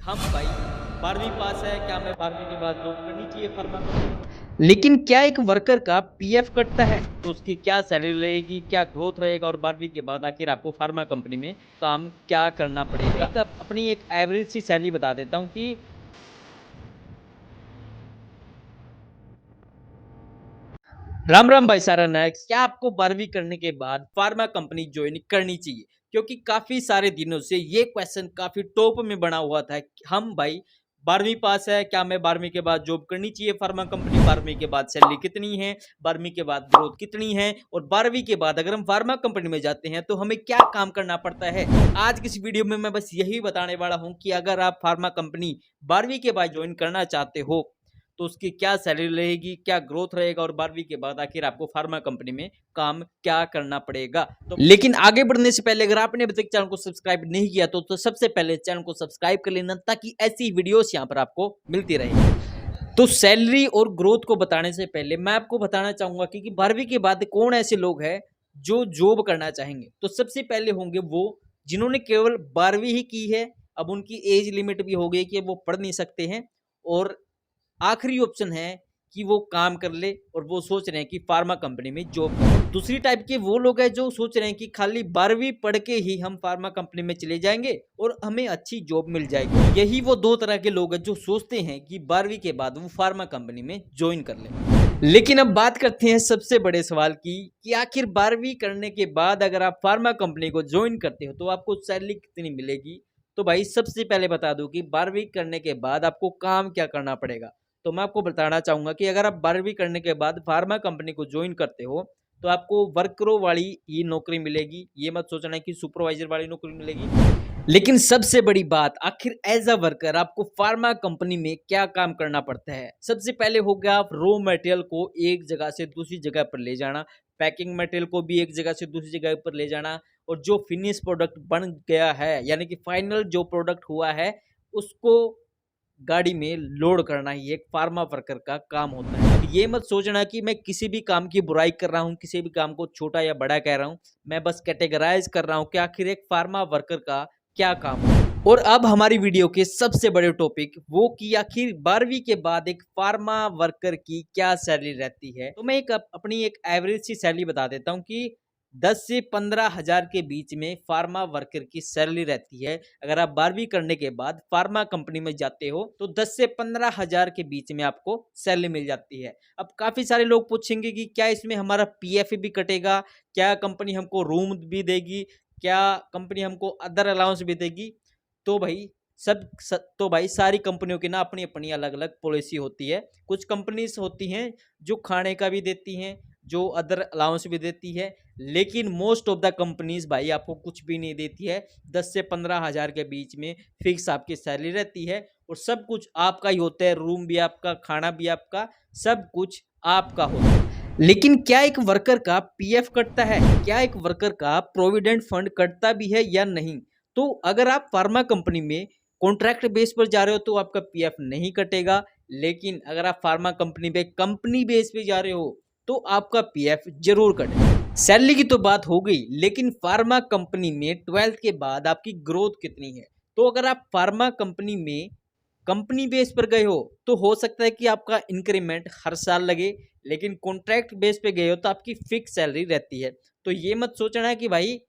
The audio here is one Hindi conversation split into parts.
हम भाई 12वीं पास है, क्या हमें 12वीं के बाद जॉब करनी चाहिए फार्मा कंपनी? लेकिन क्या एक वर्कर का पीएफ कटता है तो उसकी क्या सैलरी रहेगी, क्या ग्रोथ रहेगा और 12वीं के बाद आखिर आपको फार्मा कंपनी में काम क्या करना पड़ेगा? अपनी एक एवरेज सी सैलरी बता देता हूँ कि राम राम भाई सारा नायक, क्या आपको 12वीं करने के बाद फार्मा कंपनी ज्वाइन करनी चाहिए? क्योंकि काफी सारे दिनों से ये क्वेश्चन काफी टॉप में बना हुआ था कि हम भाई 12वीं पास है, क्या हमें 12वीं के बाद जॉब करनी चाहिए फार्मा कंपनी? 12वीं के बाद सैलरी कितनी है, 12वीं के बाद ग्रोथ कितनी है और 12वीं के बाद अगर हम फार्मा कंपनी में जाते हैं तो हमें क्या काम करना पड़ता है? आज की इस वीडियो में मैं बस यही बताने वाला हूँ कि अगर आप फार्मा कंपनी 12वीं के बाद ज्वाइन करना चाहते हो तो उसकी क्या सैलरी रहेगी, क्या ग्रोथ रहेगा और 12वीं के बाद आखिर आपको फार्मा कंपनी में काम क्या करना पड़ेगा। तो लेकिन आगे बढ़ने से पहले अगर आपने अभी तक चैनल को सब्सक्राइब नहीं किया तो सबसे पहले चैनल को सब्सक्राइब कर लेना ताकि ऐसी वीडियोस यहाँ पर आपको मिलती रहे। तो सैलरी और ग्रोथ को बताने से पहले मैं आपको बताना चाहूंगा कि 12वीं के बाद कौन ऐसे लोग हैं जो जॉब करना चाहेंगे। तो सबसे पहले होंगे वो जिन्होंने केवल 12वीं ही की है, अब उनकी एज लिमिट भी हो गई कि वो पढ़ नहीं सकते हैं, और आखिरी ऑप्शन है कि वो काम कर ले और वो सोच रहे हैं कि फार्मा कंपनी में जॉब करें। दूसरी टाइप के वो लोग हैं जो सोच रहे हैं कि खाली 12वीं पढ़ के ही हम फार्मा कंपनी में चले जाएंगे और हमें अच्छी जॉब मिल जाएगी। यही वो दो तरह के लोग हैं जो सोचते हैं कि 12वीं के बाद वो फार्मा कंपनी में ज्वाइन कर ले। लेकिन अब बात करते हैं सबसे बड़े सवाल की कि आखिर 12वीं करने के बाद अगर आप फार्मा कंपनी को ज्वाइन करते हो तो आपको सैलरी कितनी मिलेगी? तो भाई सबसे पहले बता दूं कि 12वीं करने के बाद आपको काम क्या करना पड़ेगा। तो मैं आपको बताना चाहूंगा कि अगर आप 12वीं करने के बाद फार्मा कंपनी को ज्वाइन करते हो तो आपको वर्करों वाली ही नौकरी मिलेगी। ये मत सोचना कि सुपरवाइजर वाली नौकरी मिलेगी। लेकिन सबसे बड़ी बात, आखिर एज अ वर्कर आपको फार्मा कंपनी में क्या काम करना पड़ता है? सबसे पहले हो गया आप रॉ मटेरियल को एक जगह से दूसरी जगह पर ले जाना, पैकिंग मटेरियल को भी एक जगह से दूसरी जगह पर ले जाना, और जो फिनिश प्रोडक्ट बन गया है यानी कि फाइनल जो प्रोडक्ट हुआ है उसको गाड़ी में लोड करना ही एक फार्मा वर्कर का काम होता है। अब ये मत सोचना कि मैं किसी भी काम की बुराई कर रहा हूँ, किसी भी काम को छोटा या बड़ा कह रहा हूँ। मैं बस कैटेगराइज कर रहा हूँ कि आखिर एक फार्मा वर्कर का क्या काम है। और अब हमारी वीडियो के सबसे बड़े टॉपिक वो कि आखिर 12वीं के बाद एक फार्मा वर्कर की क्या सैलरी रहती है। तो मैं अपनी एक एवरेज सी सैलरी बता देता हूँ कि 10 से 15 हजार के बीच में फार्मा वर्कर की सैलरी रहती है। अगर आप 12वीं करने के बाद फार्मा कंपनी में जाते हो तो 10 से 15 हजार के बीच में आपको सैलरी मिल जाती है। अब काफी सारे लोग पूछेंगे कि क्या इसमें हमारा पीएफ भी कटेगा, क्या कंपनी हमको रूम भी देगी, क्या कंपनी हमको अदर अलाउंस भी देगी? तो भाई तो भाई सारी कंपनियों की ना अपनी अपनी अलग अलग पॉलिसी होती है। कुछ कंपनीज होती हैं जो खाने का भी देती हैं, जो अदर अलाउंस भी देती है, लेकिन मोस्ट ऑफ द कंपनीज भाई आपको कुछ भी नहीं देती है। 10 से 15 हजार के बीच में फिक्स आपकी सैलरी रहती है और सब कुछ आपका ही होता है। रूम भी आपका, खाना भी आपका, सब कुछ आपका होता है। लेकिन क्या एक वर्कर का पीएफ कटता है, क्या एक वर्कर का प्रोविडेंट फंड कटता भी है या नहीं? तो अगर आप फार्मा कंपनी में कॉन्ट्रैक्ट बेस पर जा रहे हो तो आपका पीएफ नहीं कटेगा, लेकिन अगर आप फार्मा कंपनी पे कंपनी बेस पे जा रहे हो तो आपका पीएफ जरूर कटे। सैलरी की तो बात हो गई, लेकिन फार्मा कंपनी में 12th के बाद आपकी ग्रोथ कितनी है? तो अगर आप फार्मा कंपनी में कंपनी बेस पर गए हो तो हो सकता है कि आपका इंक्रीमेंट हर साल लगे, लेकिन कॉन्ट्रैक्ट बेस पे गए हो तो आपकी फिक्स सैलरी रहती है। तो ये मत सोचना है कि भाई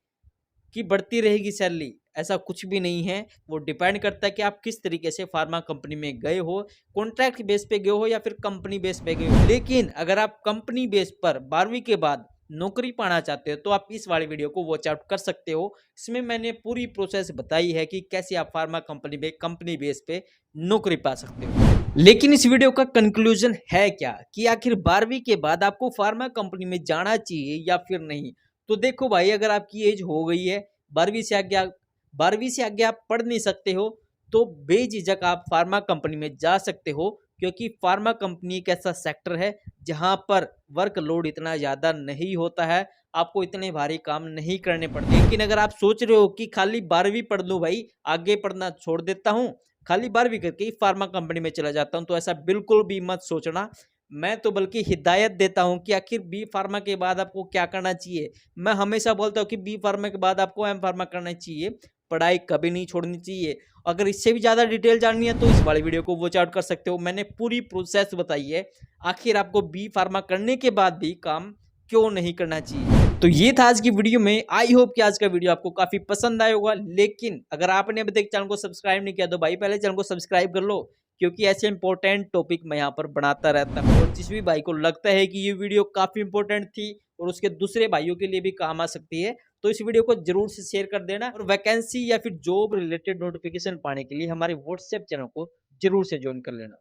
कि बढ़ती रहेगी सैलरी, ऐसा कुछ भी नहीं है। वो डिपेंड करता है कि आप किस तरीके से फार्मा कंपनी में गए हो, कॉन्ट्रैक्ट बेस पे गए हो या फिर कंपनी बेस पे गए हो। लेकिन अगर आप कंपनी बेस पर 12वीं के बाद नौकरी पाना चाहते हो तो आप इस वाली वीडियो को वॉच आउट कर सकते हो। इसमें मैंने पूरी प्रोसेस बताई है कि कैसे आप फार्मा कंपनी में कंपनी बेस पे नौकरी पा सकते हो। लेकिन इस वीडियो का कंक्लूजन है क्या कि आखिर 12वीं के बाद आपको फार्मा कंपनी में जाना चाहिए या फिर नहीं? तो देखो भाई, अगर आपकी एज हो गई है 12वीं से आगे, 12वीं से आगे आप पढ़ नहीं सकते हो तो बेझिझक आप फार्मा कंपनी में जा सकते हो, क्योंकि फार्मा कंपनी एक ऐसा सेक्टर है जहां पर वर्कलोड इतना ज़्यादा नहीं होता है, आपको इतने भारी काम नहीं करने पड़ते। लेकिन अगर आप सोच रहे हो कि खाली 12वीं पढ़ लूँ भाई, आगे पढ़ना छोड़ देता हूँ, खाली 12वीं करके ही फार्मा कंपनी में चला जाता हूँ, तो ऐसा बिल्कुल भी मत सोचना। मैं तो बल्कि हिदायत देता हूं कि आखिर बी फार्मा के बाद आपको क्या करना चाहिए। मैं हमेशा बोलता हूं कि बी फार्मा के बाद आपको एम फार्मा करना चाहिए। पढ़ाई कभी नहीं छोड़नी चाहिए। अगर इससे भी ज़्यादा डिटेल जाननी है तो इस वाली वीडियो को वॉच आउट कर सकते हो। मैंने पूरी प्रोसेस बताई है, आखिर आपको बी फार्मा करने के बाद भी काम क्यों नहीं करना चाहिए। तो ये था आज की वीडियो में। आई होप कि आज का वीडियो आपको काफ़ी पसंद आया होगा। लेकिन अगर आपने अभी तक चैनल को सब्सक्राइब नहीं किया तो भाई पहले चैनल को सब्सक्राइब कर लो, क्योंकि ऐसे इंपॉर्टेंट टॉपिक मैं यहाँ पर बनाता रहता हूँ। और जिस भी भाई को लगता है कि ये वीडियो काफ़ी इंपॉर्टेंट थी और उसके दूसरे भाइयों के लिए भी काम आ सकती है, तो इस वीडियो को जरूर से शेयर कर देना। और वैकेंसी या फिर जॉब रिलेटेड नोटिफिकेशन पाने के लिए हमारे व्हाट्सएप चैनल को जरूर से ज्वाइन कर लेना।